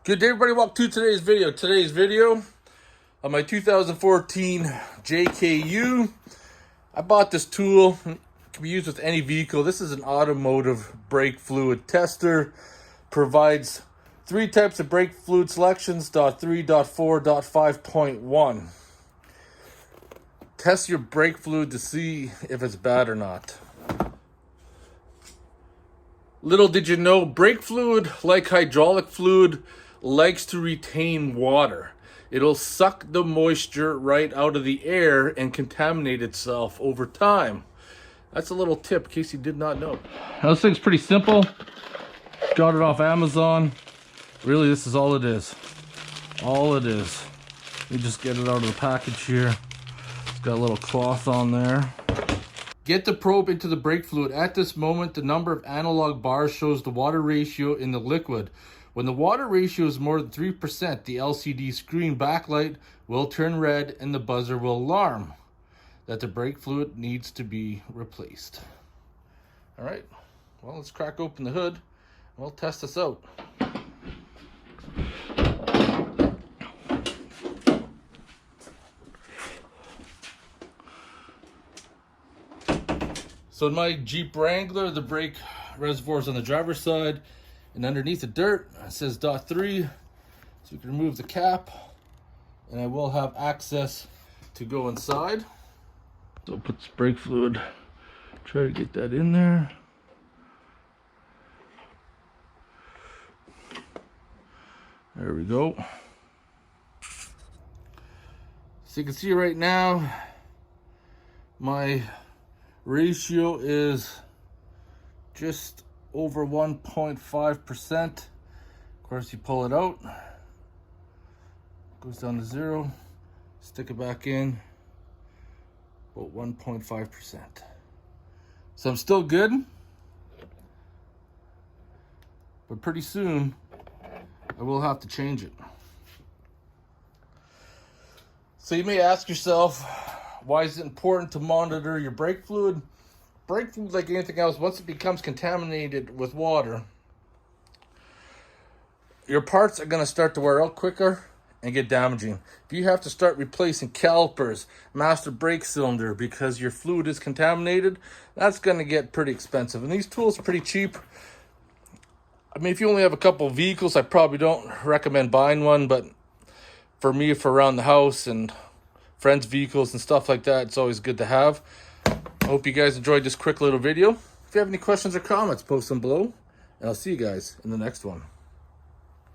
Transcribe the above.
Good day, everybody. Welcome to today's video. Today's video on my 2014 JKU. I bought this tool. It can be used with any vehicle. This is an automotive brake fluid tester. Provides three types of brake fluid selections, .3, .4, .5.1. Test your brake fluid to see if it's bad or not. Little did you know, brake fluid, like hydraulic fluid, likes to retain water. It'll suck the moisture right out of the air and contaminate itself over time. That's a little tip in case you did not know. Now, this thing's pretty simple. Got it off Amazon. Really, this is all it is. All it is. Let me just get it out of the package here. It's got a little cloth on there. Get the probe into the brake fluid. At this moment, the number of analog bars shows the water ratio in the liquid. When the water ratio is more than 3%, the LCD screen backlight will turn red and the buzzer will alarm that the brake fluid needs to be replaced. All right, well, let's crack open the hood and we'll test this out. So in my Jeep Wrangler, the brake reservoir is on the driver's side, and underneath the dirt, it says .3, so you can remove the cap, and I will have access to go inside. So I'll put this brake fluid, try to get that in there. There we go. So you can see right now, my ratio is just over 1.5%. Of course, you pull it out, goes down to 0, stick it back in, about 1.5%. So I'm still good, but pretty soon I will have to change it. So you may ask yourself, why is it important to monitor your brake fluid? Brake fluid, like anything else, once it becomes contaminated with water, your parts are going to start to wear out quicker and get damaging. If you have to start replacing calipers, master brake cylinder, because your fluid is contaminated, that's going to get pretty expensive. And these tools are pretty cheap. I mean, if you only have a couple of vehicles, I probably don't recommend buying one, but for me, for around the house and friends' vehicles and stuff like that, it's always good to have. I hope you guys enjoyed this quick little video. If you have any questions or comments, post them below, and I'll see you guys in the next one.